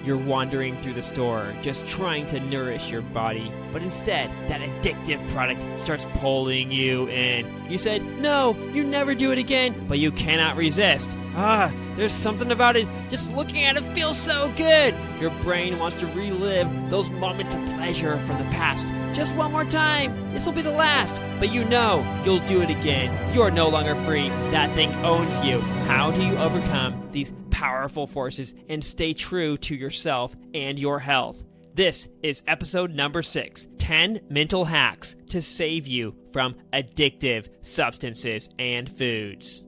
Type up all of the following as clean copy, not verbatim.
you're wandering through the store, just trying to nourish your body, but instead, that addictive product starts pulling you in. You said, no, you never do it again, but you cannot resist. There's something about it. Just looking at it feels so good. Your brain wants to relive those moments of pleasure from the past. Just one more time. This will be the last. But you know you'll do it again. You're no longer free. That thing owns you. How do you overcome these powerful forces and stay true to yourself and your health? This is episode number 6, 10 mental hacks to save you from addictive substances and foods.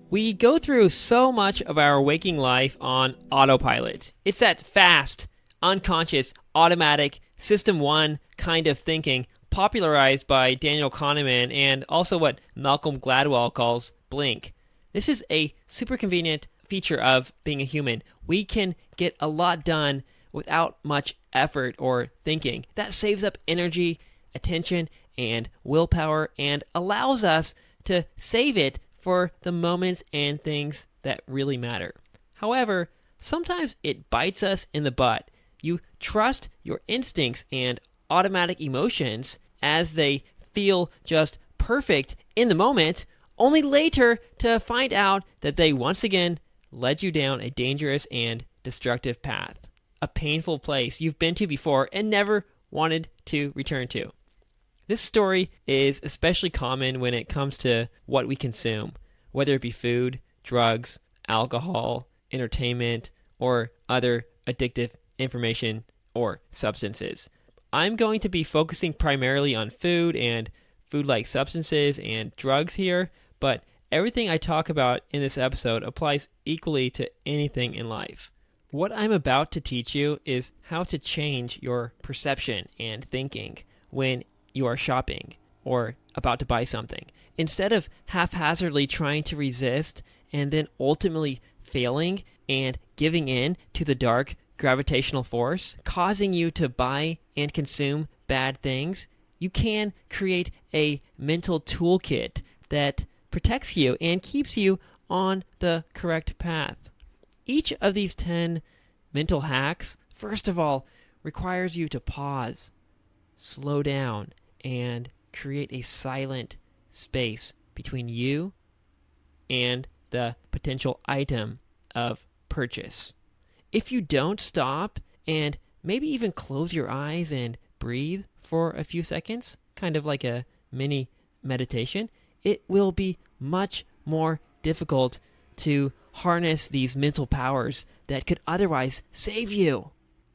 We go through so much of our waking life on autopilot. It's that fast, unconscious, automatic, System 1 kind of thinking popularized by Daniel Kahneman and also what Malcolm Gladwell calls blink. This is a super convenient feature of being a human. We can get a lot done without much effort or thinking. That saves up energy, attention, and willpower and allows us to save it for the moments and things that really matter. However, sometimes it bites us in the butt. You trust your instincts and automatic emotions as they feel just perfect in the moment, only later to find out that they once again led you down a dangerous and destructive path, a painful place you've been to before and never wanted to return to. This story is especially common when it comes to what we consume, whether it be food, drugs, alcohol, entertainment, or other addictive information or substances. I'm going to be focusing primarily on food and food-like substances and drugs here, but everything I talk about in this episode applies equally to anything in life. What I'm about to teach you is how to change your perception and thinking when you are shopping or about to buy something. Instead of haphazardly trying to resist and then ultimately failing and giving in to the dark gravitational force, causing you to buy and consume bad things, you can create a mental toolkit that protects you and keeps you on the correct path. Each of these 10 mental hacks, first of all, requires you to pause, slow down, and create a silent space between you and the potential item of purchase. If you don't stop and maybe even close your eyes and breathe for a few seconds, kind of like a mini meditation, it will be much more difficult to harness these mental powers that could otherwise save you.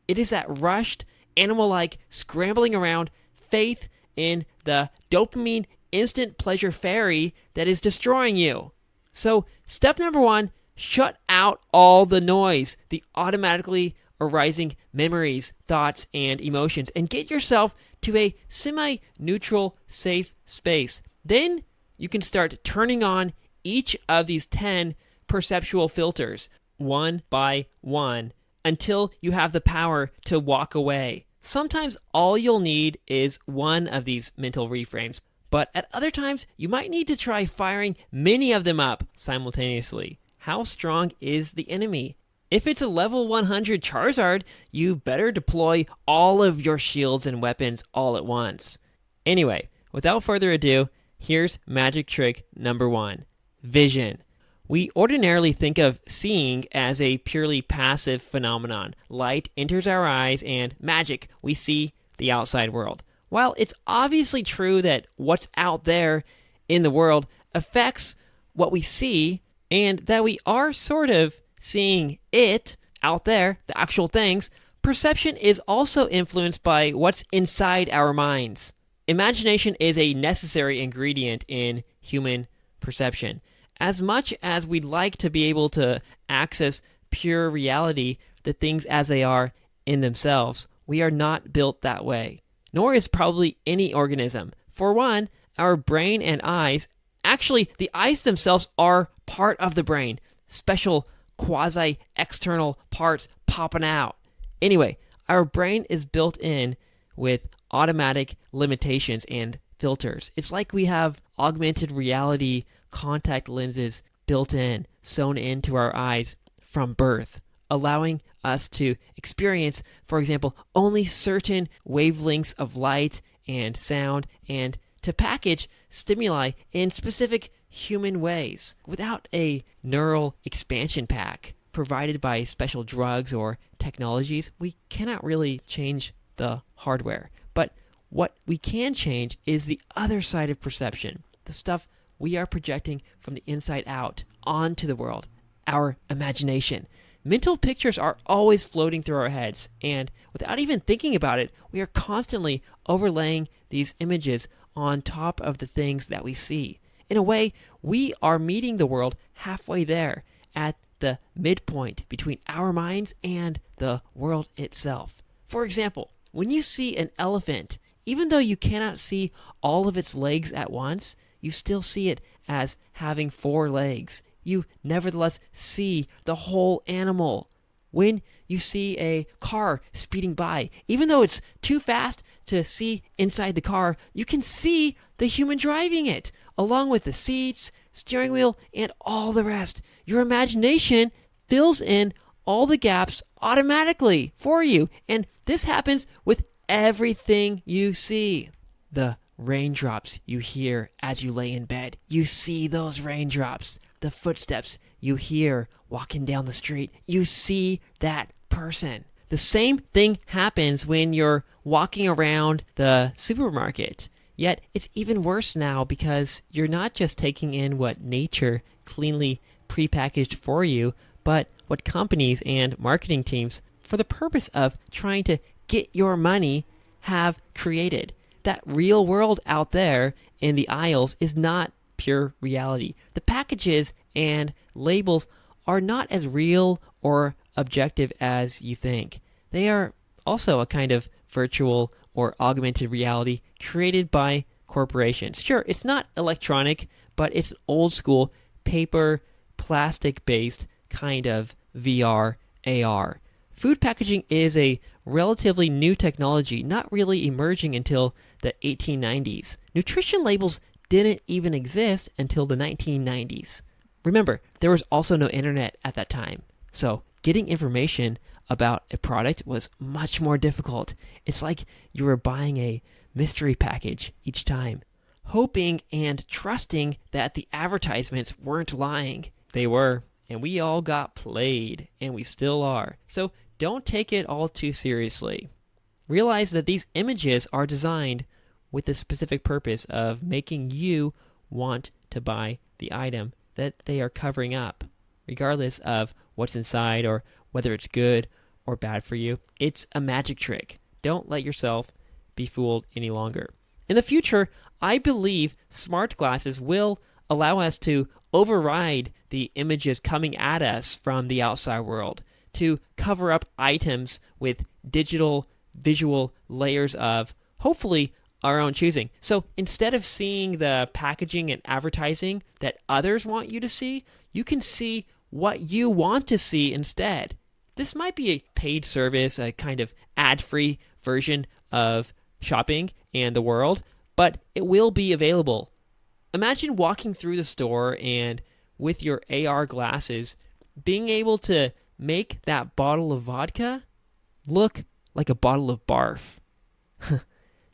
It is that rushed, animal-like, scrambling around faith in the dopamine instant pleasure fairy that is destroying you. So, step number 1, shut out all the noise, the automatically arising memories, thoughts, and emotions, and get yourself to a semi-neutral, safe space. Then you can start turning on each of these 10 perceptual filters, one by one, until you have the power to walk away. Sometimes all you'll need is one of these mental reframes, but at other times you might need to try firing many of them up simultaneously. How strong is the enemy? If it's a level 100 Charizard, you better deploy all of your shields and weapons all at once. Anyway, without further ado, here's magic trick number 1, vision. We ordinarily think of seeing as a purely passive phenomenon. Light enters our eyes and magic, we see the outside world. While it's obviously true that what's out there in the world affects what we see and that we are sort of seeing it out there, the actual things, perception is also influenced by what's inside our minds. Imagination is a necessary ingredient in human perception. As much as we'd like to be able to access pure reality, the things as they are in themselves, we are not built that way. Nor is probably any organism. For one, our brain and eyes, actually the eyes themselves are part of the brain. Special quasi-external parts popping out. Anyway, our brain is built in with automatic limitations and filters. It's like we have augmented reality contact lenses built in, sewn into our eyes from birth. allowing us to experience, for example, only certain wavelengths of light and sound, and to package stimuli in specific human ways without a neural expansion pack provided by special drugs or technologies. We cannot really change the hardware, but what we can change is the other side of perception, the stuff we are projecting from the inside out onto the world, our imagination. Mental pictures are always floating through our heads, and without even thinking about it, we are constantly overlaying these images on top of the things that we see. In a way, we are meeting the world halfway there, at the midpoint between our minds and the world itself. For example, when you see an elephant, even though you cannot see all of its legs at once, you still see it as having 4 legs. You nevertheless see the whole animal. When you see a car speeding by, even though it's too fast to see inside the car, you can see the human driving it, along with the seats, steering wheel, and all the rest. Your imagination fills in all the gaps automatically for you, and this happens with everything you see. The raindrops you hear as you lay in bed, you see those raindrops. The footsteps you hear walking down the street, you see that person. The same thing happens when you're walking around the supermarket. Yet it's even worse now because you're not just taking in what nature cleanly prepackaged for you, but what companies and marketing teams, for the purpose of trying to get your money, have created. That real world out there in the aisles is not pure reality. The packages and labels are not as real or objective as you think. They are also a kind of virtual or augmented reality created by corporations. Sure, it's not electronic, but it's old school, paper, plastic-based kind of VR, AR. Food packaging is a relatively new technology, not really emerging until the 1890s. Nutrition labels didn't even exist until the 1990s. Remember, there was also no internet at that time, so getting information about a product was much more difficult. It's like you were buying a mystery package each time, hoping and trusting that the advertisements weren't lying. They were, and we all got played, and we still are. So don't take it all too seriously. Realize that these images are designed with the specific purpose of making you want to buy the item that they are covering up, regardless of what's inside or whether it's good or bad for you. It's a magic trick. Don't let yourself be fooled any longer. In the future, I believe smart glasses will allow us to override the images coming at us from the outside world, to cover up items with digital visual layers of, hopefully, our own choosing. So instead of seeing the packaging and advertising that others want you to see, you can see what you want to see instead. This might be a paid service, a kind of ad-free version of shopping and the world, but it will be available. Imagine walking through the store and with your AR glasses, being able to make that bottle of vodka look like a bottle of barf.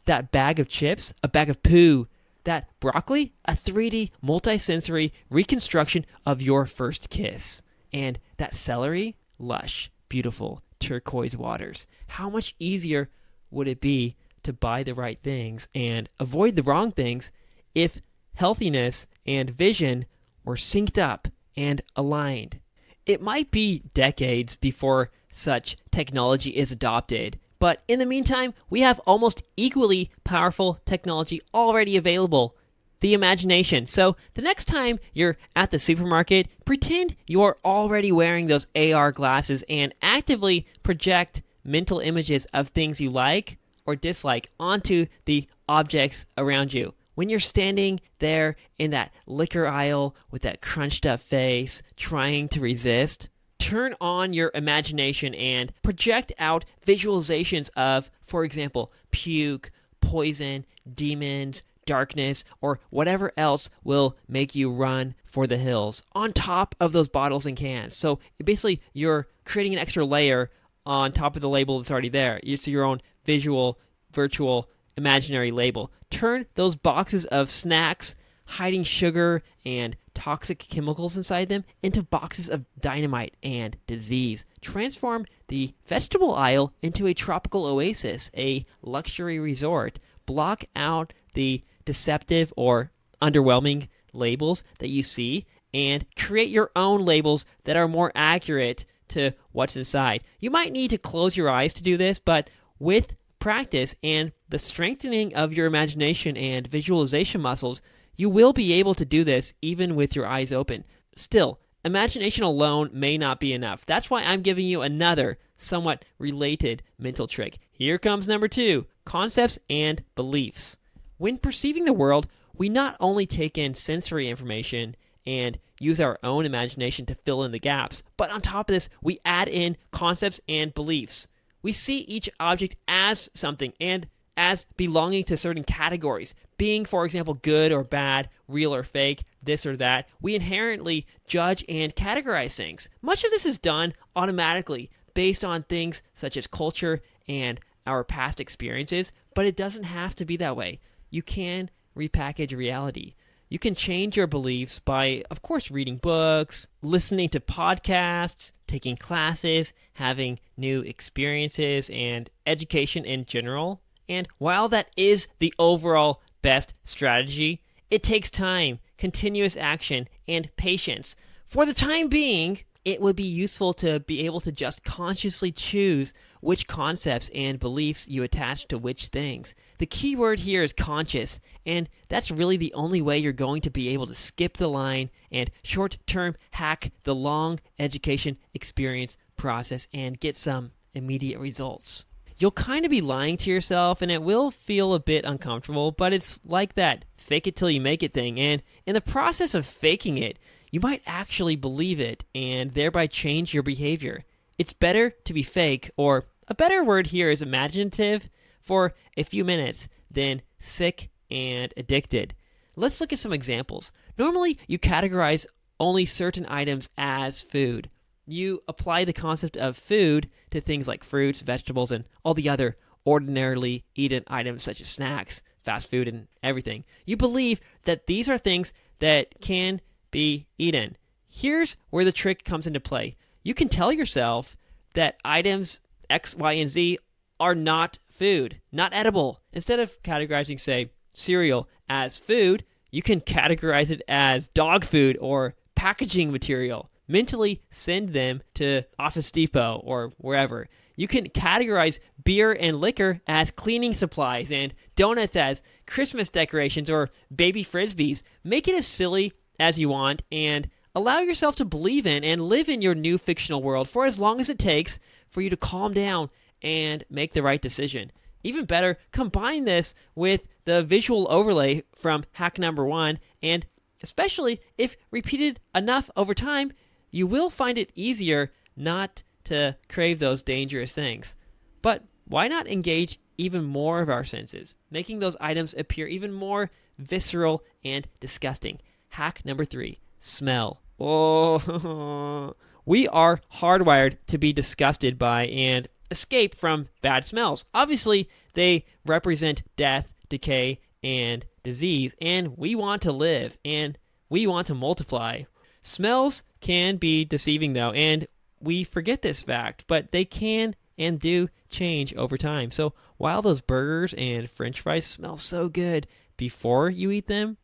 That bag of chips, a bag of poo. That broccoli, a 3D multisensory reconstruction of your first kiss. And that celery, lush, beautiful turquoise waters. How much easier would it be to buy the right things and avoid the wrong things if healthiness and vision were synced up and aligned? It might be decades before such technology is adopted, but in the meantime, we have almost equally powerful technology already available, the imagination. So the next time you're at the supermarket, pretend you're already wearing those AR glasses and actively project mental images of things you like or dislike onto the objects around you. When you're standing there in that liquor aisle with that crunched up face, trying to resist, turn on your imagination and project out visualizations of, for example, puke, poison, demons, darkness, or whatever else will make you run for the hills on top of those bottles and cans. So basically, you're creating an extra layer on top of the label that's already there. It's your own visual, virtual, imaginary label. Turn those boxes of snacks hiding sugar and toxic chemicals inside them into boxes of dynamite and disease. Transform the vegetable aisle into a tropical oasis, a luxury resort. Block out the deceptive or underwhelming labels that you see and create your own labels that are more accurate to what's inside. You might need to close your eyes to do this, but with practice and the strengthening of your imagination and visualization muscles, you will be able to do this even with your eyes open. Still, imagination alone may not be enough. That's why I'm giving you another somewhat related mental trick. Here comes number 2, concepts and beliefs. When perceiving the world, we not only take in sensory information and use our own imagination to fill in the gaps, but on top of this, we add in concepts and beliefs. We see each object as something and as belonging to certain categories, being, for example, good or bad, real or fake, this or that. We inherently judge and categorize things. Much of this is done automatically based on things such as culture and our past experiences, but it doesn't have to be that way. You can repackage reality. You can change your beliefs by, of course, reading books, listening to podcasts, taking classes, having new experiences, and education in general. And while that is the overall best strategy, it takes time, continuous action, and patience. For the time being, it would be useful to be able to just consciously choose which concepts and beliefs you attach to which things. The key word here is conscious, and that's really the only way you're going to be able to skip the line and short-term hack the long education experience process and get some immediate results. You'll kind of be lying to yourself, and it will feel a bit uncomfortable, but it's like that fake it till you make it thing, and in the process of faking it, you might actually believe it and thereby change your behavior. It's better to be fake, or a better word here is imaginative, for a few minutes than sick and addicted. Let's look at some examples. Normally, you categorize only certain items as food. You apply the concept of food to things like fruits, vegetables, and all the other ordinarily eaten items such as snacks, fast food, and everything. You believe that these are things that can be eaten. Here's where the trick comes into play. You can tell yourself that items X, Y, and Z are not food, not edible. Instead of categorizing, say, cereal as food, you can categorize it as dog food or packaging material. Mentally send them to Office Depot or wherever. You can categorize beer and liquor as cleaning supplies and donuts as Christmas decorations or baby frisbees. Make it as silly as you want and allow yourself to believe in and live in your new fictional world for as long as it takes for you to calm down and make the right decision. Even better, combine this with the visual overlay from hack number 1, and especially if repeated enough over time, you will find it easier not to crave those dangerous things. But why not engage even more of our senses, making those items appear even more visceral and disgusting? Hack number 3, smell. Oh, we are hardwired to be disgusted by and escape from bad smells. Obviously, they represent death, decay, and disease, and we want to live, and we want to multiply. Smells can be deceiving, though, and we forget this fact, but they can and do change over time. So while those burgers and french fries smell so good before you eat them,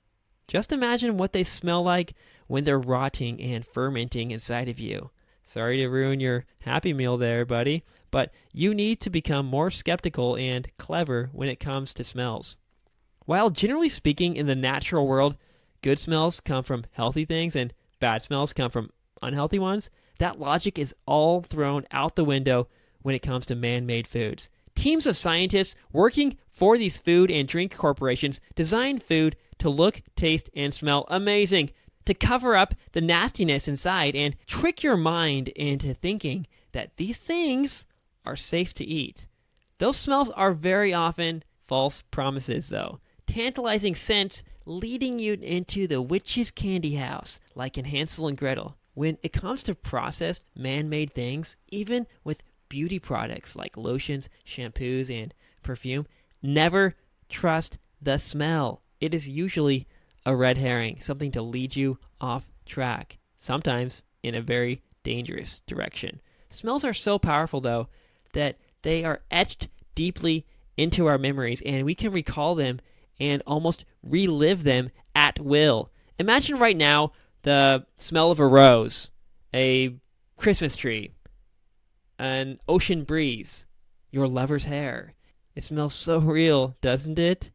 just imagine what they smell like when they're rotting and fermenting inside of you. Sorry to ruin your Happy Meal there, buddy, but you need to become more skeptical and clever when it comes to smells. While generally speaking in the natural world, good smells come from healthy things and bad smells come from unhealthy ones, that logic is all thrown out the window when it comes to man-made foods. Teams of scientists working for these food and drink corporations design food to look, taste, and smell amazing, to cover up the nastiness inside and trick your mind into thinking that these things are safe to eat. Those smells are very often false promises, though. tantalizing scents leading you into the witch's candy house, like in Hansel and Gretel. When it comes to processed, man-made things, even with beauty products like lotions, shampoos, and perfume, never trust the smell. It is usually a red herring, something to lead you off track, sometimes in a very dangerous direction. Smells are so powerful, though, that they are etched deeply into our memories, and we can recall them and almost relive them at will. Imagine right now the smell of a rose, a Christmas tree, an ocean breeze, your lover's hair. It smells so real, doesn't it?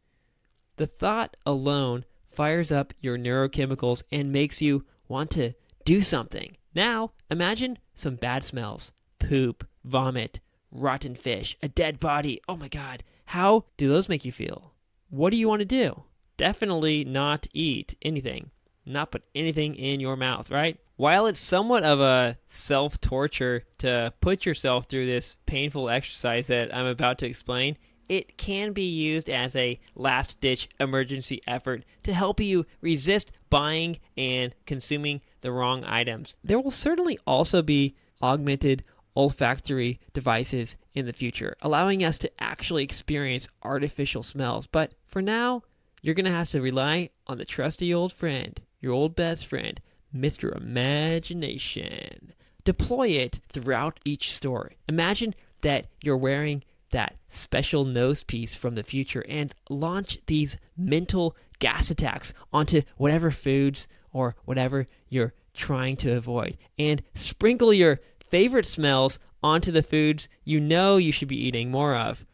The thought alone fires up your neurochemicals and makes you want to do something. Now, imagine some bad smells. Poop, vomit, rotten fish, a dead body. Oh my God. How do those make you feel? What do you want to do? Definitely not eat anything. Not put anything in your mouth, right? While it's somewhat of a self-torture to put yourself through this painful exercise that I'm about to explain, it can be used as a last-ditch emergency effort to help you resist buying and consuming the wrong items. There will certainly also be augmented olfactory devices in the future, allowing us to actually experience artificial smells. But for now, you're going to have to rely on the trusty old friend, your old best friend, Mr. Imagination. Deploy it throughout each store. Imagine that you're wearing that special nose piece from the future and launch these mental gas attacks onto whatever foods or whatever you're trying to avoid, and sprinkle your favorite smells onto the foods you know you should be eating more of.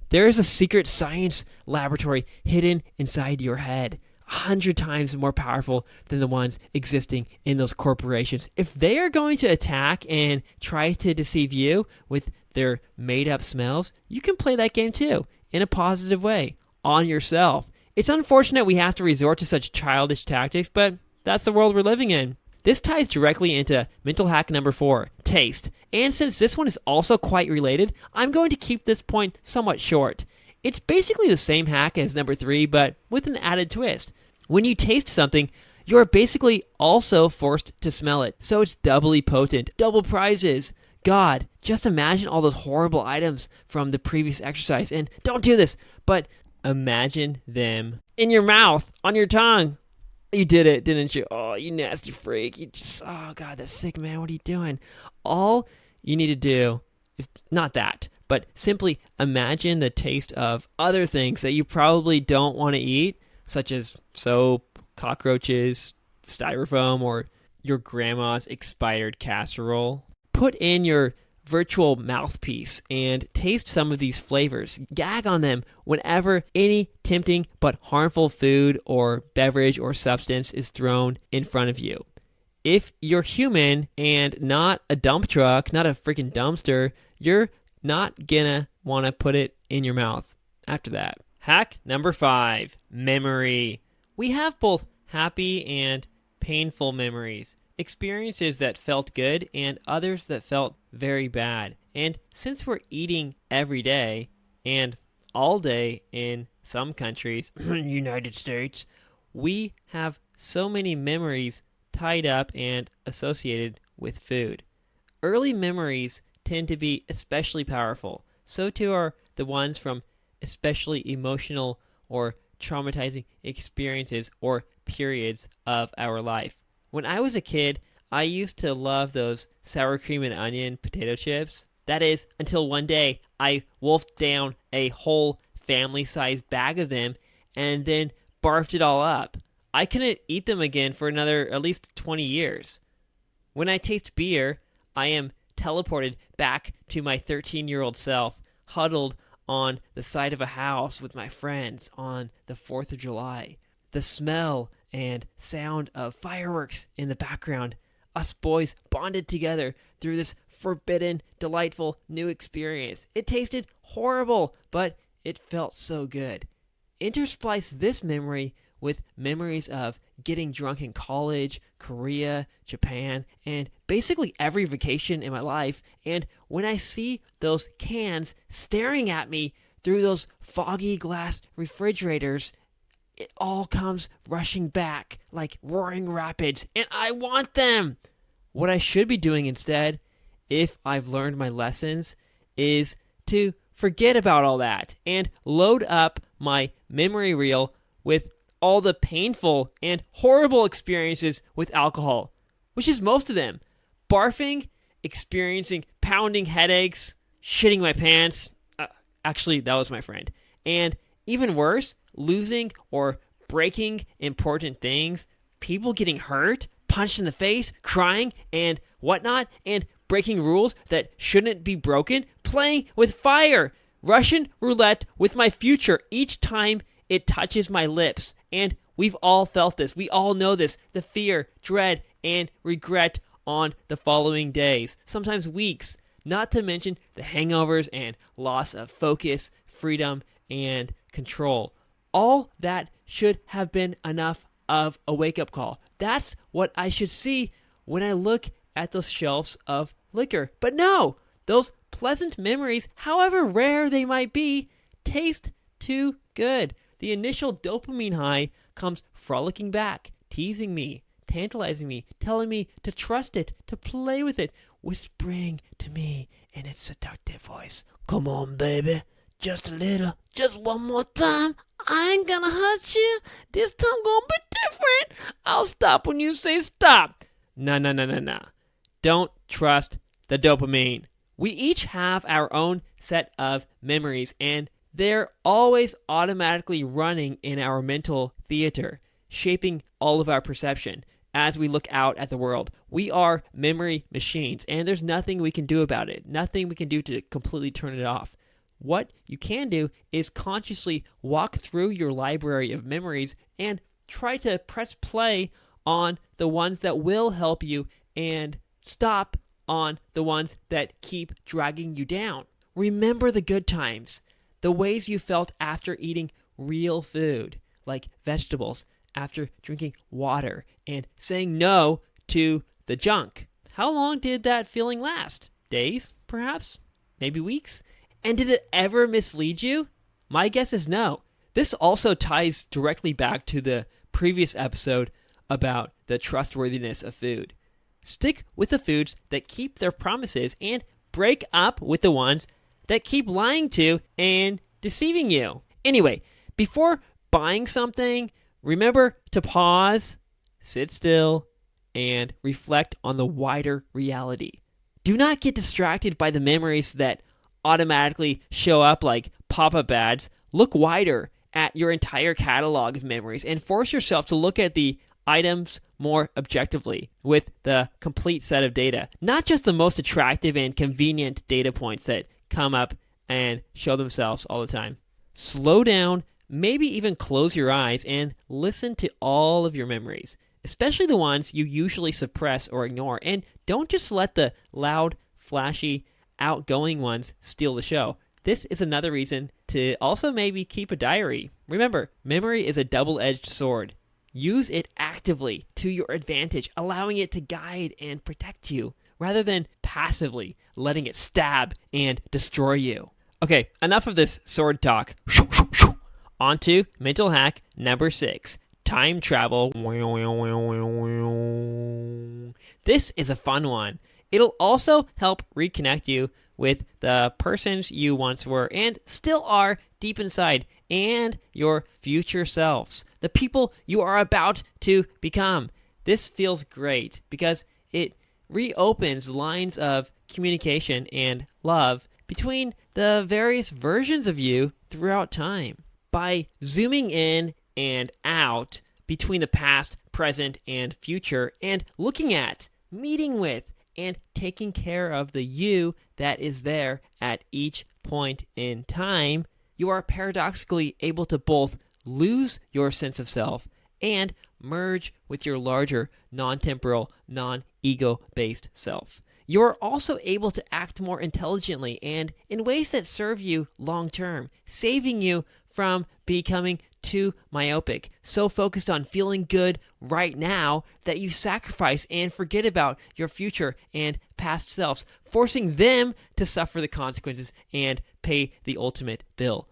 There is a secret science laboratory hidden inside your head, 100 times more powerful than the ones existing in those corporations. If they are going to attack and try to deceive you with their made-up smells, you can play that game too, in a positive way, on yourself. It's unfortunate we have to resort to such childish tactics, but that's the world we're living in. This ties directly into mental hack number 4, taste. And since this one is also quite related, I'm going to keep this point somewhat short. It's basically the same hack as number 3, but with an added twist. When you taste something, you're basically also forced to smell it, so it's doubly potent. Double prizes. God, just imagine all those horrible items from the previous exercise, and don't do this, but imagine them in your mouth, on your tongue. You did it, didn't you? Oh, you nasty freak. Oh, God, that's sick, man. What are you doing? All you need to do is not that, but simply imagine the taste of other things that you probably don't want to eat, such as soap, cockroaches, styrofoam, or your grandma's expired casserole. Put in your virtual mouthpiece and taste some of these flavors. Gag on them whenever any tempting but harmful food or beverage or substance is thrown in front of you. If you're human and not a dump truck, not a freaking dumpster, you're not gonna want to put it in your mouth after that. Hack number 5, memory. We have both happy and painful memories. Experiences that felt good and others that felt very bad. And since we're eating every day and all day in some countries, United States, we have so many memories tied up and associated with food. Early memories tend to be especially powerful. So too are the ones from especially emotional or traumatizing experiences or periods of our life. When I was a kid, I used to love those sour cream and onion potato chips. That is, until one day I wolfed down a whole family-sized bag of them and then barfed it all up. I couldn't eat them again for another at least 20 years. When I taste beer, I am teleported back to my 13-year-old self, huddled on the side of a house with my friends on the 4th of July. The smell and sound of fireworks in the background. Us boys bonded together through this forbidden, delightful new experience. It tasted horrible, but it felt so good. Intersplice this memory with memories of getting drunk in college, Korea, Japan, and basically every vacation in my life. And when I see those cans staring at me through those foggy glass refrigerators, it all comes rushing back like roaring rapids, and I want them. What I should be doing instead, if I've learned my lessons, is to forget about all that and load up my memory reel with all the painful and horrible experiences with alcohol, which is most of them. Barfing, experiencing pounding headaches, shitting my pants. Actually, that was my friend. And even worse, losing or breaking important things, people getting hurt, punched in the face, crying, and whatnot, and breaking rules that shouldn't be broken, playing with fire, Russian roulette with my future each time it touches my lips. And we've all felt this. We all know this. The fear, dread, and regret on the following days, sometimes weeks, not to mention the hangovers and loss of focus, freedom, and control. All that should have been enough of a wake-up call. That's what I should see when I look at those shelves of liquor. But no, those pleasant memories, however rare they might be, taste too good. The initial dopamine high comes frolicking back, teasing me, tantalizing me, telling me to trust it, to play with it, whispering to me in its seductive voice, "Come on, baby, just a little, just one more time. I ain't gonna hurt you. This time gonna be different. I'll stop when you say stop." No. Don't trust the dopamine. We each have our own set of memories, and they're always automatically running in our mental theater, shaping all of our perception as we look out at the world. We are memory machines, and there's nothing we can do about it, nothing we can do to completely turn it off. What you can do is consciously walk through your library of memories and try to press play on the ones that will help you and stop on the ones that keep dragging you down. Remember the good times, the ways you felt after eating real food, like vegetables, after drinking water, and saying no to the junk. How long did that feeling last? Days, perhaps? Maybe weeks? And did it ever mislead you? My guess is no. This also ties directly back to the previous episode about the trustworthiness of food. Stick with the foods that keep their promises and break up with the ones that keep lying to and deceiving you. Anyway, before buying something, remember to pause, sit still, and reflect on the wider reality. Do not get distracted by the memories that automatically show up like pop-up ads. Look wider at your entire catalog of memories and force yourself to look at the items more objectively with the complete set of data, not just the most attractive and convenient data points that come up and show themselves all the time. Slow down, maybe even close your eyes and listen to all of your memories, especially the ones you usually suppress or ignore, and don't just let the loud, flashy, outgoing ones steal the show. This is another reason to also maybe keep a diary. Remember, memory is a double-edged sword. Use it actively to your advantage, allowing it to guide and protect you, rather than passively letting it stab and destroy you. Okay, enough of this sword talk. On to mental hack number 6, time travel. This is a fun one. It'll also help reconnect you with the persons you once were and still are deep inside, and your future selves, the people you are about to become. This feels great because it reopens lines of communication and love between the various versions of you throughout time. By zooming in and out between the past, present, and future, and looking at, meeting with, and taking care of the you that is there at each point in time, you are paradoxically able to both lose your sense of self and merge with your larger, non-temporal, non-ego-based self. You are also able to act more intelligently and in ways that serve you long-term, saving you from becoming too myopic, so focused on feeling good right now that you sacrifice and forget about your future and past selves, forcing them to suffer the consequences and pay the ultimate bill.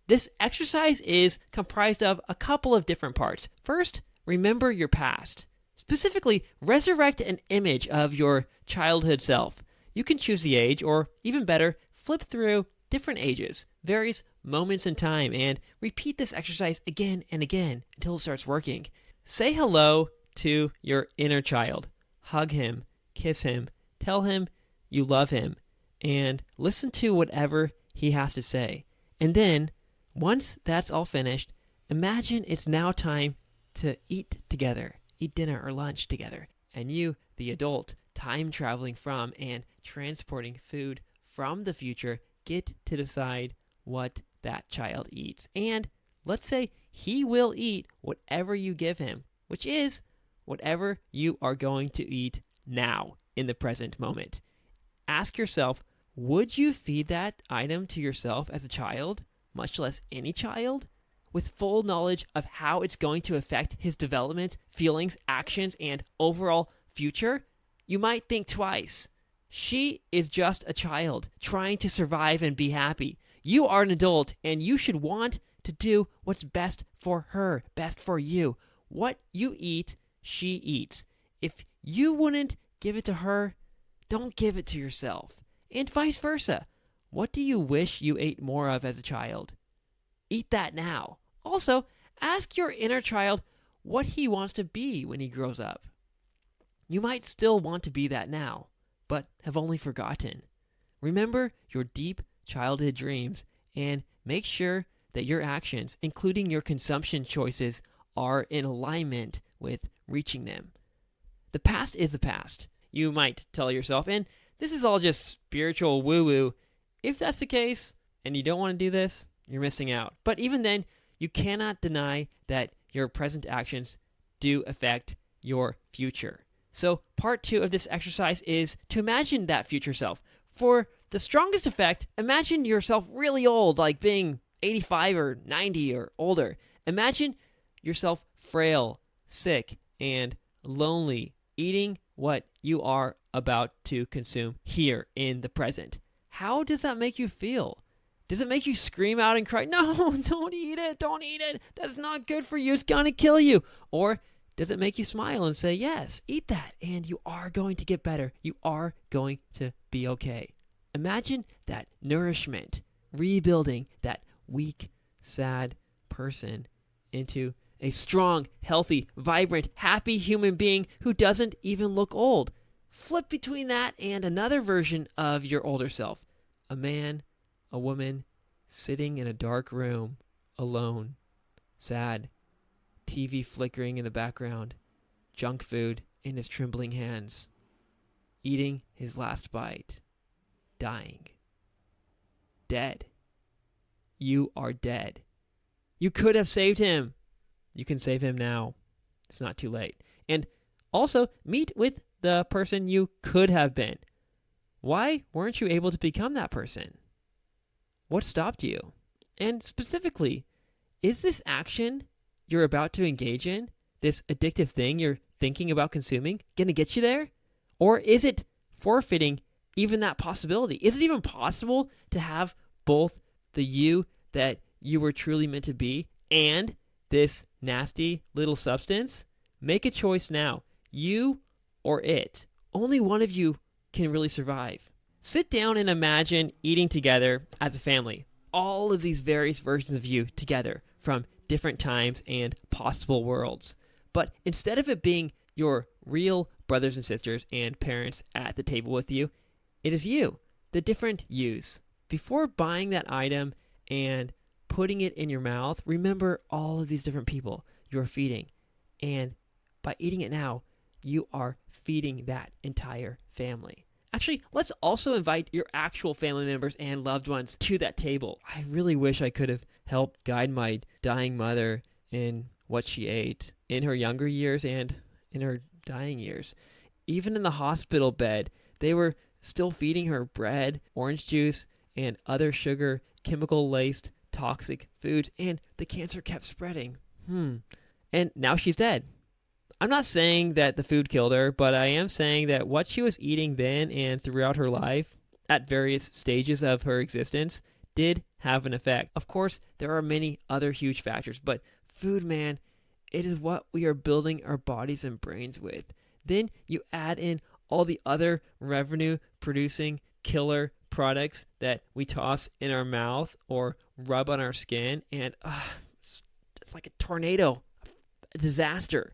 This exercise is comprised of a couple of different parts. First, remember your past. Specifically, resurrect an image of your childhood self. You can choose the age, or even better, flip through different ages, various moments in time, and repeat this exercise again and again until it starts working. Say hello to your inner child. Hug him, kiss him, tell him you love him, and listen to whatever he has to say. And then, once that's all finished, imagine it's now time to eat together, eat dinner or lunch together. And you, the adult, time traveling from and transporting food from the future, get to decide what that child eats. And let's say he will eat whatever you give him, which is whatever you are going to eat now in the present moment. Ask yourself, would you feed that item to yourself as a child, much less any child, with full knowledge of how it's going to affect his development, feelings, actions, and overall future? You might think twice. She is just a child trying to survive and be happy. You are an adult, and you should want to do what's best for her, best for you. What you eat, she eats. If you wouldn't give it to her, don't give it to yourself. And vice versa. What do you wish you ate more of as a child? Eat that now. Also, ask your inner child what he wants to be when he grows up. You might still want to be that now, but have only forgotten. Remember your deep childhood dreams and make sure that your actions, including your consumption choices, are in alignment with reaching them. The past is the past, you might tell yourself, and this is all just spiritual woo-woo. If that's the case, and you don't want to do this, you're missing out. But even then, you cannot deny that your present actions do affect your future. So part 2 of this exercise is to imagine that future self. For the strongest effect, imagine yourself really old, like being 85 or 90 or older. Imagine yourself frail, sick, and lonely, eating what you are about to consume here in the present. How does that make you feel? Does it make you scream out and cry, "No, don't eat it, don't eat it, that's not good for you, it's gonna kill you"? Or does it make you smile and say, "Yes, eat that, and you are going to get better, you are going to be okay"? Imagine that nourishment, rebuilding that weak, sad person into a strong, healthy, vibrant, happy human being who doesn't even look old. Flip between that and another version of your older self. A man, a woman, sitting in a dark room, alone, sad, TV flickering in the background, junk food in his trembling hands, eating his last bite, dying. Dead. You are dead. You could have saved him. You can save him now. It's not too late. And also, meet with the person you could have been. Why weren't you able to become that person? What stopped you? And specifically, is this action you're about to engage in, this addictive thing you're thinking about consuming, going to get you there? Or is it forfeiting even that possibility? Is it even possible to have both the you that you were truly meant to be and this nasty little substance? Make a choice now. You or it. Only one of you can really survive. Sit down and imagine eating together as a family. All of these various versions of you together from different times and possible worlds. But instead of it being your real brothers and sisters and parents at the table with you, it is you, the different yous. Before buying that item and putting it in your mouth, remember all of these different people you are feeding. And by eating it now, you are feeding that entire family. Actually, let's also invite your actual family members and loved ones to that table. I really wish I could have helped guide my dying mother in what she ate in her younger years and in her dying years. Even in the hospital bed, they were still feeding her bread, orange juice, and other sugar, chemical-laced, toxic foods, and the cancer kept spreading. And now she's dead. I'm not saying that the food killed her, but I am saying that what she was eating then and throughout her life, at various stages of her existence, did have an effect. Of course, there are many other huge factors, but food, man, it is what we are building our bodies and brains with. Then you add in all the other revenue producing killer products that we toss in our mouth or rub on our skin, and it's like a tornado, a disaster.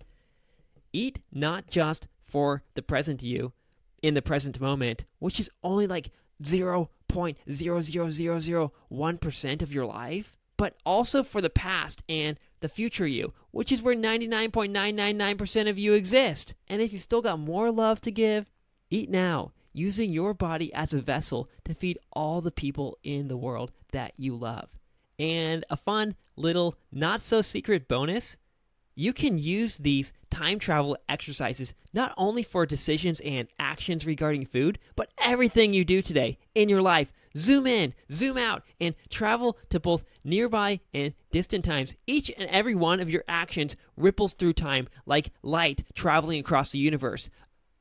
Eat not just for the present you in the present moment, which is only like 0.00001% of your life, but also for the past and the future you, which is where 99.999% of you exist. And if you still got more love to give, eat now, using your body as a vessel to feed all the people in the world that you love. And a fun little not so secret bonus, you can use these time travel exercises not only for decisions and actions regarding food, but everything you do today in your life. Zoom in, zoom out, and travel to both nearby and distant times. Each and every one of your actions ripples through time like light traveling across the universe.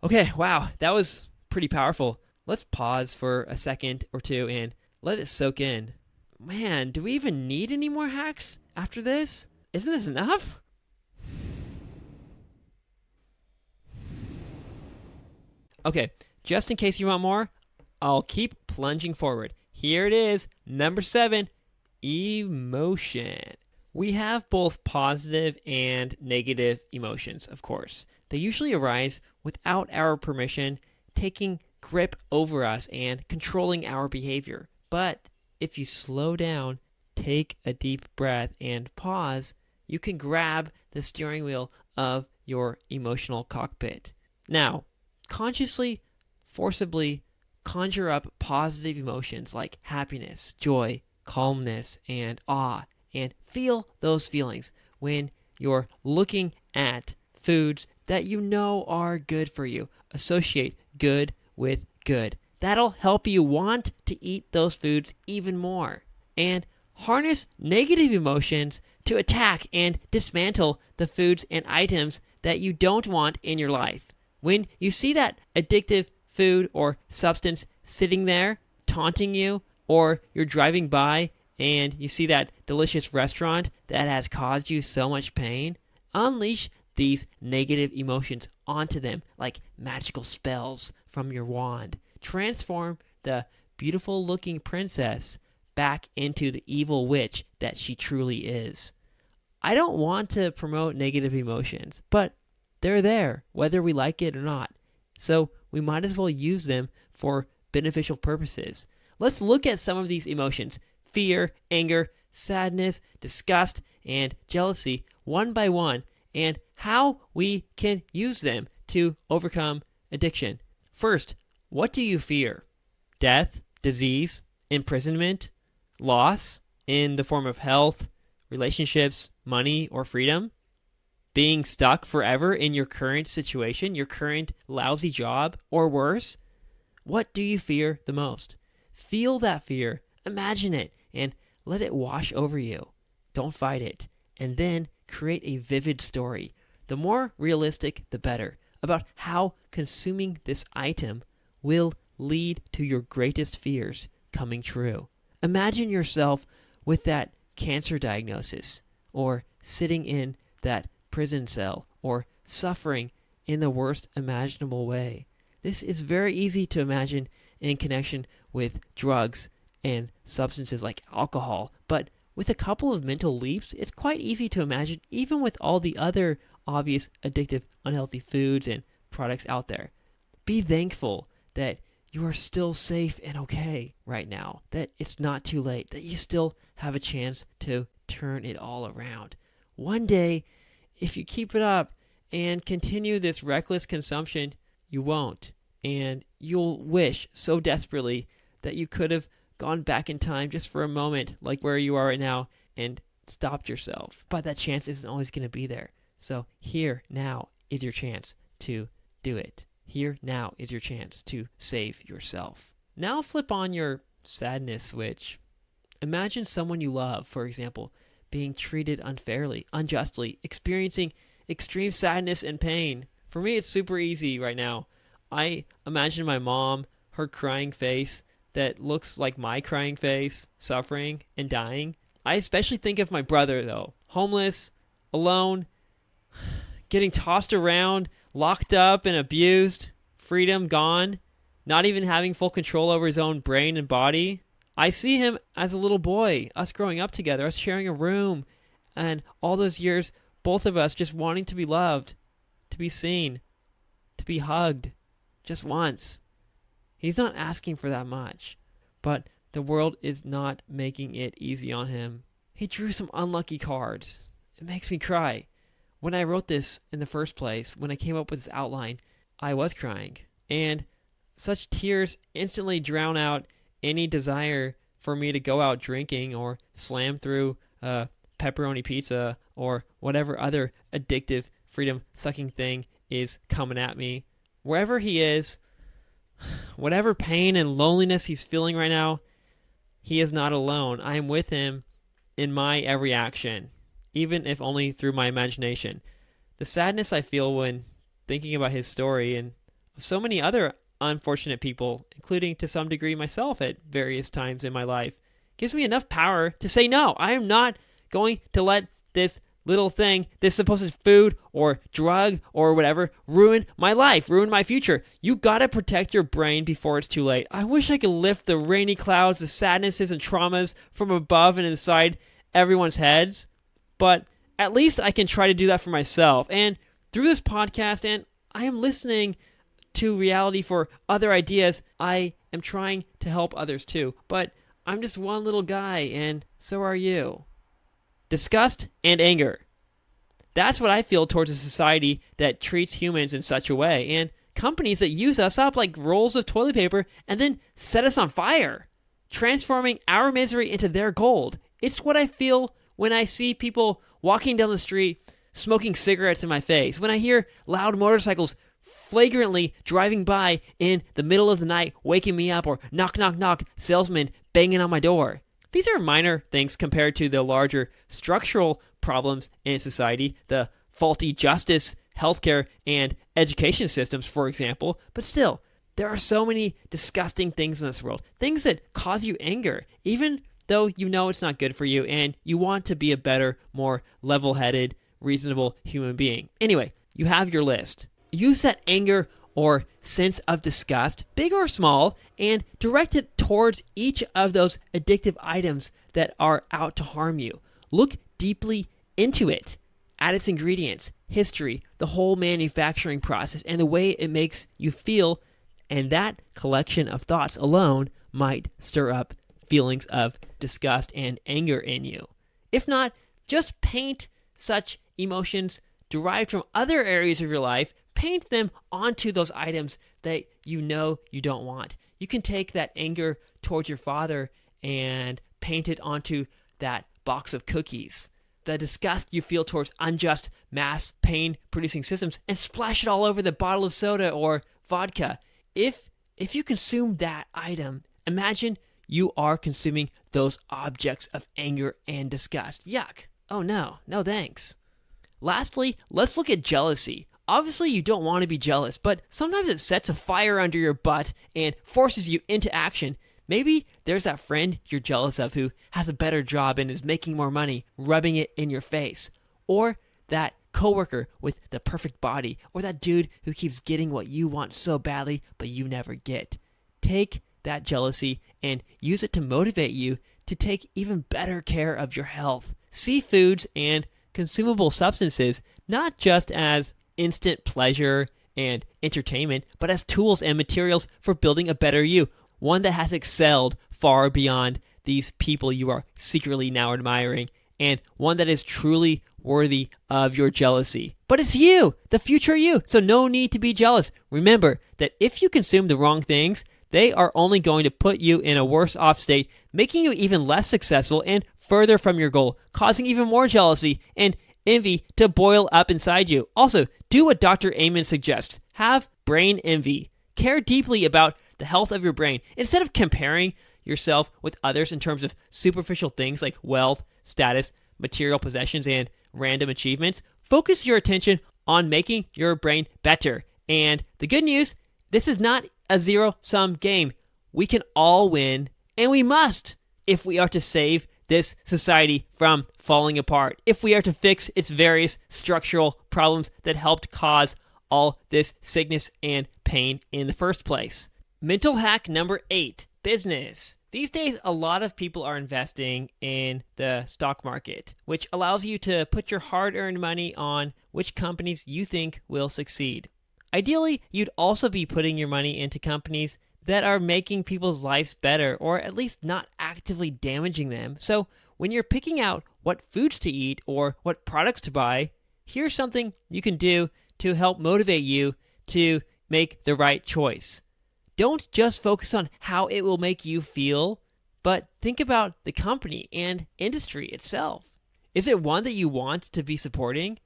Okay, wow, that was pretty powerful. Let's pause for a second or two and let it soak in. Man, do we even need any more hacks after this? Isn't this enough? Okay, just in case you want more, I'll keep plunging forward. Here it is, number 7, emotion. We have both positive and negative emotions, of course. They usually arise without our permission, taking grip over us and controlling our behavior. But if you slow down, take a deep breath, and pause, you can grab the steering wheel of your emotional cockpit. Now, consciously, forcibly conjure up positive emotions like happiness, joy, calmness, and awe, and feel those feelings when you're looking at foods that you know are good for you. Associate good with good. That'll help you want to eat those foods even more. And harness negative emotions to attack and dismantle the foods and items that you don't want in your life. When you see that addictive food or substance sitting there taunting you, or you're driving by and you see that delicious restaurant that has caused you so much pain, unleash these negative emotions onto them like magical spells from your wand. Transform the beautiful looking princess back into the evil witch that she truly is. I don't want to promote negative emotions, but they're there, whether we like it or not. So we might as well use them for beneficial purposes. Let's look at some of these emotions: fear, anger, sadness, disgust, and jealousy, one by one, and how we can use them to overcome addiction. First, what do you fear? Death, disease, imprisonment, loss in the form of health, relationships, money, or freedom? Being stuck forever in your current situation, your current lousy job, or worse? What do you fear the most? Feel that fear, imagine it, and let it wash over you. Don't fight it. And then create a vivid story, the more realistic the better, about how consuming this item will lead to your greatest fears coming true. Imagine yourself with that cancer diagnosis, or sitting in that prison cell, or suffering in the worst imaginable way. This is very easy to imagine in connection with drugs and substances like alcohol, but with a couple of mental leaps, it's quite easy to imagine even with all the other obvious addictive, unhealthy foods and products out there. Be thankful that you are still safe and okay right now, that it's not too late, that you still have a chance to turn it all around. One day, if you keep it up and continue this reckless consumption, you won't. And you'll wish so desperately that you could have gone back in time just for a moment, like where you are right now, and stopped yourself. But that chance isn't always going to be there. So here, now, is your chance to do it. Here, now, is your chance to save yourself. Now flip on your sadness switch. Imagine someone you love, for example, being treated unfairly, unjustly, experiencing extreme sadness and pain. For me, it's super easy right now. I imagine my mom, her crying face, that looks like my crying face, suffering and dying. I especially think of my brother, though. Homeless, alone, getting tossed around, locked up and abused, freedom gone, not even having full control over his own brain and body. I see him as a little boy, us growing up together, us sharing a room, and all those years, both of us just wanting to be loved, to be seen, to be hugged, just once. He's not asking for that much, but the world is not making it easy on him. He drew some unlucky cards. It makes me cry. When I wrote this in the first place, when I came up with this outline, I was crying. And such tears instantly drown out any desire for me to go out drinking or slam through a pepperoni pizza or whatever other addictive, freedom-sucking thing is coming at me. Wherever he is, whatever pain and loneliness he's feeling right now, he is not alone. I am with him in my every action, even if only through my imagination. The sadness I feel when thinking about his story and so many other unfortunate people, including to some degree myself at various times in my life, gives me enough power to say no. I am not going to let this little thing, this supposed food or drug or whatever, ruin my life, ruin my future. You gotta protect your brain before it's too late. I wish I could lift the rainy clouds, the sadnesses and traumas from above and inside everyone's heads, but at least I can try to do that for myself. And through this podcast, and I am listening to reality for other ideas, I am trying to help others too. But I'm just one little guy, and so are you. Disgust and anger. That's what I feel towards a society that treats humans in such a way, and companies that use us up like rolls of toilet paper and then set us on fire, transforming our misery into their gold. It's what I feel when I see people walking down the street smoking cigarettes in my face, when I hear loud motorcycles flagrantly driving by in the middle of the night, waking me up, or knock, knock, knock, salesman banging on my door. These are minor things compared to the larger structural problems in society, the faulty justice, healthcare, and education systems, for example. But still, there are so many disgusting things in this world, things that cause you anger, even though you know it's not good for you and you want to be a better, more level-headed, reasonable human being. Anyway, you have your list. Use that anger or sense of disgust, big or small, and direct it towards each of those addictive items that are out to harm you. Look deeply into it, at its ingredients, history, the whole manufacturing process, and the way it makes you feel, and that collection of thoughts alone might stir up feelings of disgust and anger in you. If not, just paint such emotions derived from other areas of your life, paint them onto those items that you know you don't want. You can take that anger towards your father and paint it onto that box of cookies. The disgust you feel towards unjust mass pain-producing systems, and splash it all over the bottle of soda or vodka. If you consume that item, imagine you are consuming those objects of anger and disgust. Yuck. Oh no thanks. Lastly, let's look at jealousy. Obviously, you don't want to be jealous, but sometimes it sets a fire under your butt and forces you into action. Maybe there's that friend you're jealous of who has a better job and is making more money, rubbing it in your face. Or that coworker with the perfect body, or that dude who keeps getting what you want so badly, but you never get. Take that jealousy and use it to motivate you to take even better care of your health. See foods and consumable substances not just as instant pleasure and entertainment, but as tools and materials for building a better you, one that has excelled far beyond these people you are secretly now admiring, and one that is truly worthy of your jealousy. But it's you, the future you, so no need to be jealous. Remember that if you consume the wrong things, they are only going to put you in a worse off state, making you even less successful and further from your goal, causing even more jealousy and envy to boil up inside you. Also, do what Dr. Amen suggests. Have brain envy. Care deeply about the health of your brain. Instead of comparing yourself with others in terms of superficial things like wealth, status, material possessions, and random achievements, focus your attention on making your brain better. And the good news, this is not a zero-sum game. we can all win, and we must, if we are to save this society from falling apart, if we are to fix its various structural problems that helped cause all this sickness and pain in the first place. Mental hack number 8, business. These days, a lot of people are investing in the stock market, which allows you to put your hard-earned money on which companies you think will succeed. Ideally, you'd also be putting your money into companies that are making people's lives better, or at least not actively damaging them. So when you're picking out what foods to eat or what products to buy, here's something you can do to help motivate you to make the right choice. Don't just focus on how it will make you feel, but think about the company and industry itself. Is it one that you want to be supporting?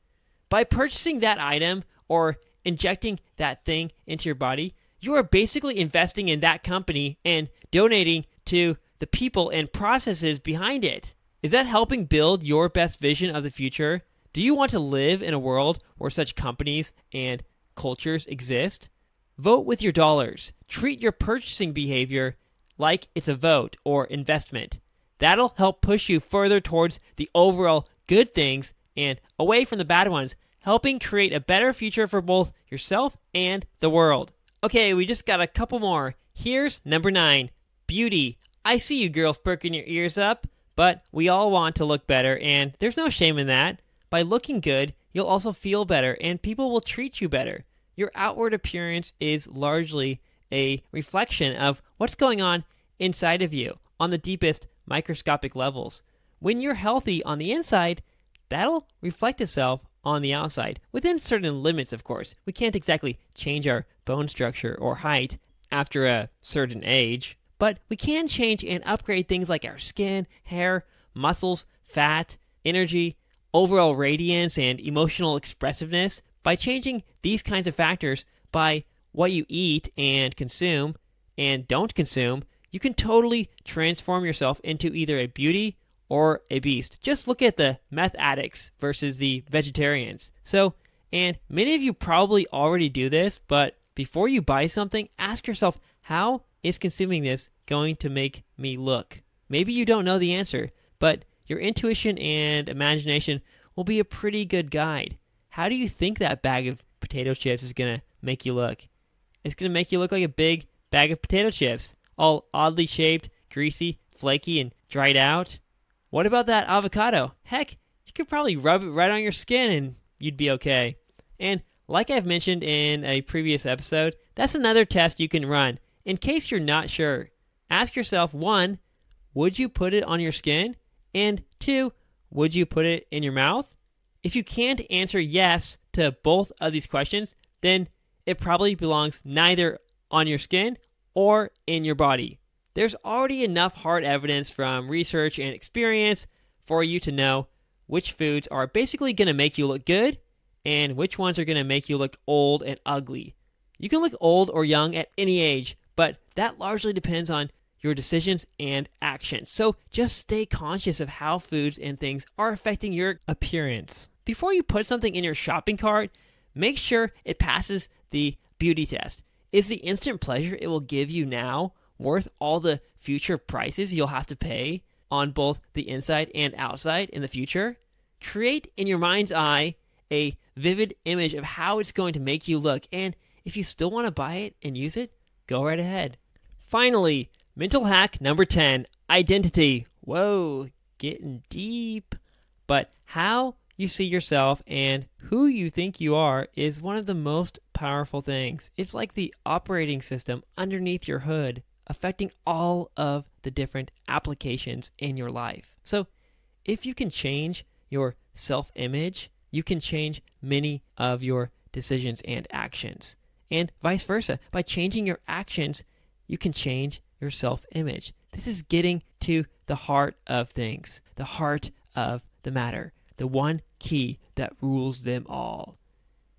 By purchasing that item or injecting that thing into your body, you are basically investing in that company and donating to the people and processes behind it. Is that helping build your best vision of the future? Do you want to live in a world where such companies and cultures exist? Vote with your dollars. Treat your purchasing behavior like it's a vote or investment. That'll help push you further towards the overall good things and away from the bad ones, helping create a better future for both yourself and the world. Okay, we just got a couple more. Here's number 9, beauty. I see you girls perking your ears up, but we all want to look better, and there's no shame in that. By looking good, you'll also feel better, and people will treat you better. Your outward appearance is largely a reflection of what's going on inside of you on the deepest microscopic levels. When you're healthy on the inside, that'll reflect itself on the outside, within certain limits, of course. We can't exactly change our bone structure or height after a certain age, but we can change and upgrade things like our skin, hair, muscles, fat, energy, overall radiance, and emotional expressiveness. By changing these kinds of factors by what you eat and consume and don't consume, you can totally transform yourself into either a beauty or a beast. Just look at the meth addicts versus the vegetarians. And many of you probably already do this, but before you buy something, ask yourself, how is consuming this going to make me look? Maybe you don't know the answer, but your intuition and imagination will be a pretty good guide. How do you think that bag of potato chips is going to make you look? It's going to make you look like a big bag of potato chips, all oddly shaped, greasy, flaky, and dried out. What about that avocado? Heck, you could probably rub it right on your skin and you'd be okay. And like I've mentioned in a previous episode, that's another test you can run. In case you're not sure, ask yourself, 1, would you put it on your skin? And 2, would you put it in your mouth? If you can't answer yes to both of these questions, then it probably belongs neither on your skin or in your body. There's already enough hard evidence from research and experience for you to know which foods are basically going to make you look good and which ones are going to make you look old and ugly. You can look old or young at any age, but that largely depends on your decisions and actions. So just stay conscious of how foods and things are affecting your appearance. Before you put something in your shopping cart, make sure it passes the beauty test. Is the instant pleasure it will give you now worth all the future prices you'll have to pay on both the inside and outside in the future? Create in your mind's eye a vivid image of how it's going to make you look, and if you still want to buy it and use it, go right ahead. Finally, mental hack number 10, identity. Whoa, getting deep. But how you see yourself and who you think you are is one of the most powerful things. It's like the operating system underneath your hood, affecting all of the different applications in your life. So if you can change your self-image, you can change many of your decisions and actions. And vice versa. By changing your actions, you can change your self-image. This is getting to the heart of things, the heart of the matter, the one key that rules them all.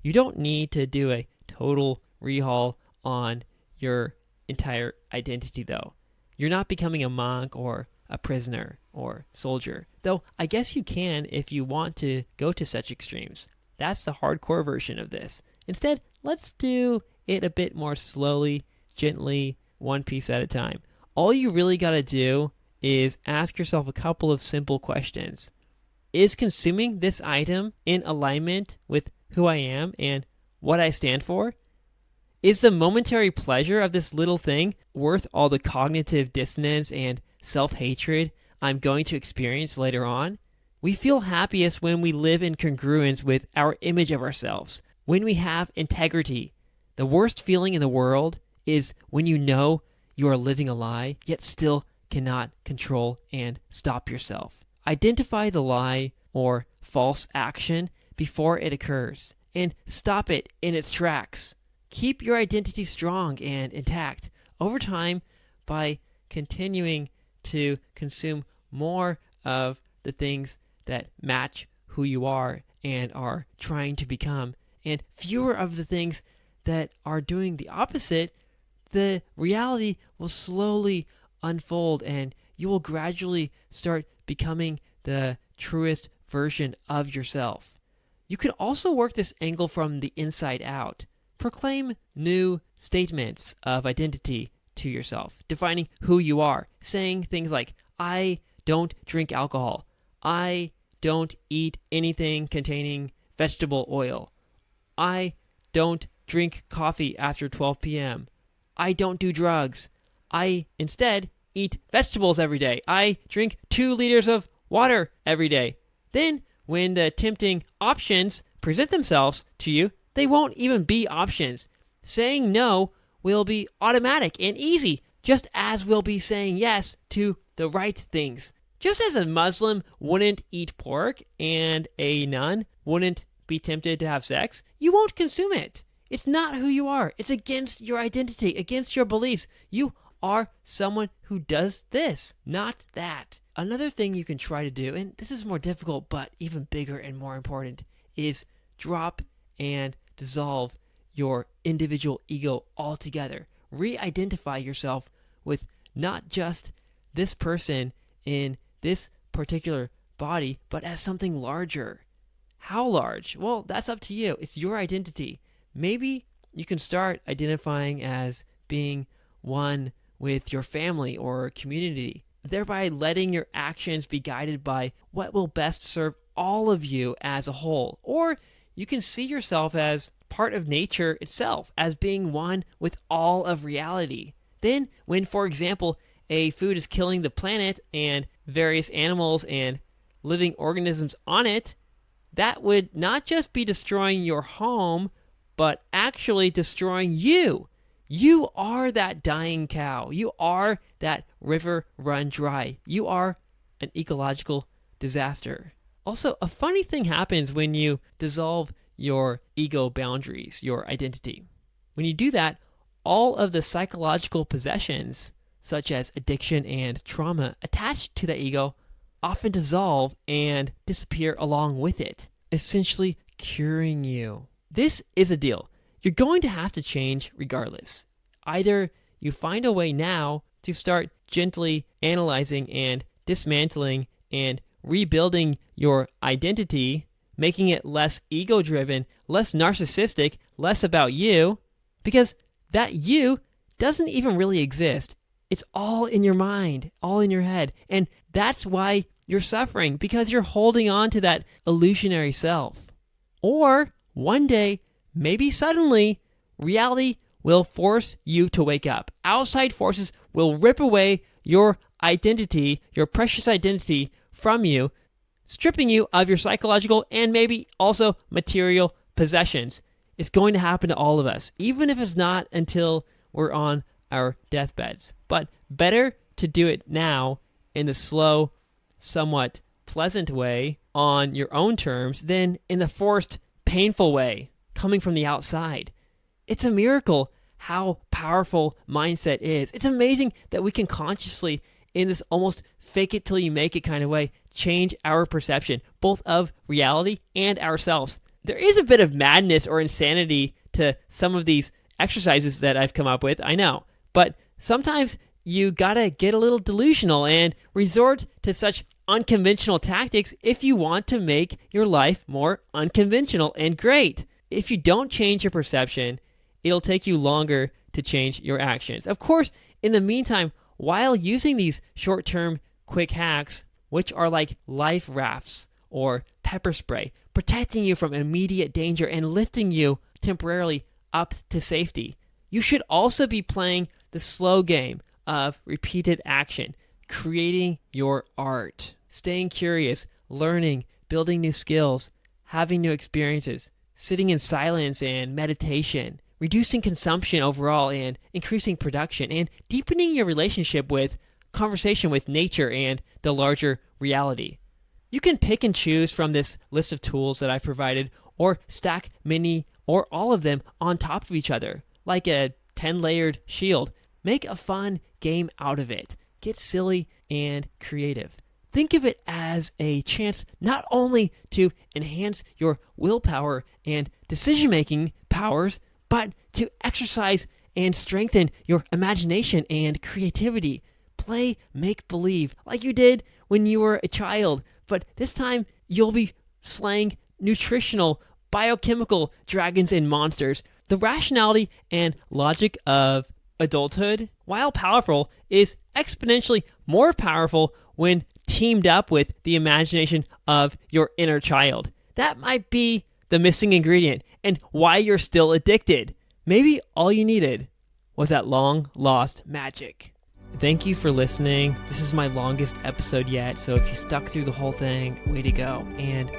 You don't need to do a total rehaul on your entire identity, though. You're not becoming a monk or a prisoner or soldier, though I guess you can if you want to go to such extremes. That's the hardcore version of this. Instead, let's do it a bit more slowly, gently, one piece at a time. All you really got to do is ask yourself a couple of simple questions. Is consuming this item in alignment with who I am and what I stand for? Is the momentary pleasure of this little thing worth all the cognitive dissonance and self-hatred I'm going to experience later on? We feel happiest when we live in congruence with our image of ourselves, when we have integrity. The worst feeling in the world is when you know you are living a lie, yet still cannot control and stop yourself. Identify the lie or false action before it occurs and stop it in its tracks. Keep your identity strong and intact over time by continuing to consume more of the things that match who you are and are trying to become, and fewer of the things that are doing the opposite. The reality will slowly unfold and you will gradually start becoming the truest version of yourself. You can also work this angle from the inside out. Proclaim new statements of identity to yourself, defining who you are, saying things like, I don't drink alcohol. I don't eat anything containing vegetable oil. I don't drink coffee after 12 p.m. I don't do drugs. I instead eat vegetables every day. I drink 2 liters of water every day. Then, when the tempting options present themselves to you, they won't even be options. Saying no will be automatic and easy, just as will be saying yes to the right things. Just as a Muslim wouldn't eat pork and a nun wouldn't be tempted to have sex, you won't consume it. It's not who you are. It's against your identity, against your beliefs. You are someone who does this, not that. Another thing you can try to do, and this is more difficult but even bigger and more important, is drop and dissolve your individual ego altogether. Re-identify yourself with not just this person in this particular body, but as something larger. How large? Well, that's up to you. It's your identity. Maybe you can start identifying as being one with your family or community, thereby letting your actions be guided by what will best serve all of you as a whole. Or you can see yourself as part of nature itself, as being one with all of reality. Then, when, for example, a food is killing the planet and various animals and living organisms on it, that would not just be destroying your home, but actually destroying you. You are that dying cow. You are that river run dry. You are an ecological disaster. Also, a funny thing happens when you dissolve your ego boundaries, your identity. When you do that, all of the psychological possessions, such as addiction and trauma attached to the ego, often dissolve and disappear along with it, essentially curing you. This is a deal. You're going to have to change regardless. Either you find a way now to start gently analyzing and dismantling and rebuilding your identity, making it less ego-driven, less narcissistic, less about you, because that you doesn't even really exist. It's all in your mind, all in your head. And that's why you're suffering, because you're holding on to that illusionary self. Or one day, maybe suddenly, reality will force you to wake up. Outside forces will rip away your identity, your precious identity from you, stripping you of your psychological and maybe also material possessions. It's going to happen to all of us, even if it's not until we're on our deathbeds. But better to do it now in the slow, somewhat pleasant way on your own terms than in the forced, painful way coming from the outside. It's a miracle how powerful mindset is. It's amazing that we can consciously, in this almost fake it till you make it kind of way, change our perception, both of reality and ourselves. There is a bit of madness or insanity to some of these exercises that I've come up with, I know. But sometimes you gotta get a little delusional and resort to such unconventional tactics if you want to make your life more unconventional and great. If you don't change your perception, it'll take you longer to change your actions. Of course, in the meantime, while using these short-term quick hacks, which are like life rafts or pepper spray, protecting you from immediate danger and lifting you temporarily up to safety, you should also be playing the slow game of repeated action, creating your art, staying curious, learning, building new skills, having new experiences, sitting in silence and meditation, reducing consumption overall and increasing production, and deepening your relationship with conversation with nature and the larger reality. You can pick and choose from this list of tools that I provided, or stack many or all of them on top of each other, like a 10-layered shield. Make a fun game out of it. Get silly and creative. Think of it as a chance not only to enhance your willpower and decision-making powers, but to exercise and strengthen your imagination and creativity. Play make-believe like you did when you were a child, but this time you'll be slaying nutritional, biochemical dragons and monsters. The rationality and logic of adulthood, while powerful, is exponentially more powerful when teamed up with the imagination of your inner child. That might be the missing ingredient and why you're still addicted. Maybe all you needed was that long-lost magic. Thank you for listening. This is my longest episode yet, so if you stuck through the whole thing, way to go. And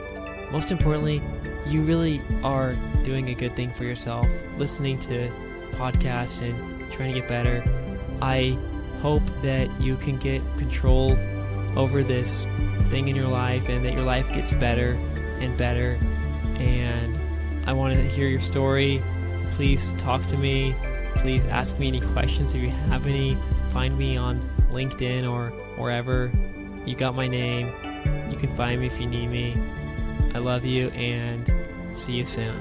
most importantly, you really are doing a good thing for yourself, listening to podcasts and trying to get better. I hope that you can get control over this thing in your life and that your life gets better and better. And I want to hear your story. Please talk to me. Please ask me any questions if you have any. Find me on LinkedIn or wherever. You got my name. You can find me if you need me. I love you and see you soon.